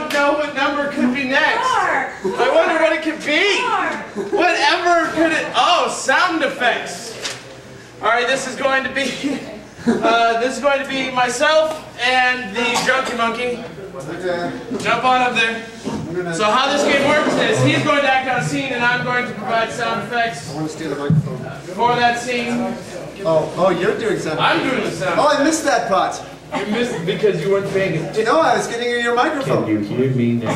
don't know what number could be next. I wonder what it could be. Whatever could it... Oh, sound effects. All right, this is going to be... myself and the Junky Monkey. Jump on up there. So how this game works is he's going to act on a scene and I'm going to provide sound effects. I want to steal the microphone. For that scene. Oh, you're doing sound effects. I'm doing the sound. Oh, I missed that part. You missed it because you weren't paying attention. No, I was getting your microphone. Can you hear me now?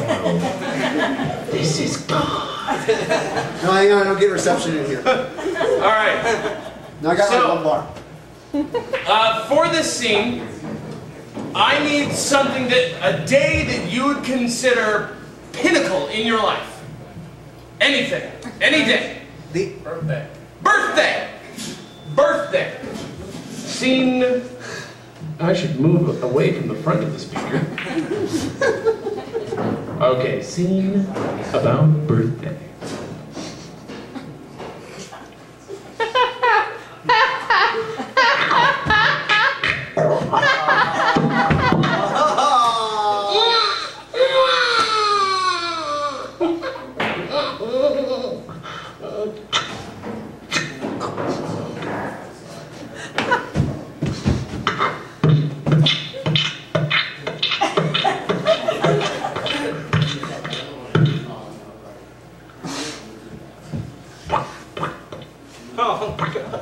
This is God. No, hang on, I don't get reception in here. All right. Now I got like one bar. For this scene, I need something a day that you would consider pinnacle in your life. Anything. Any day. The birthday. Birthday! Birthday. Scene... I should move away from the front of the speaker. Okay, scene about birthday. Oh, my God.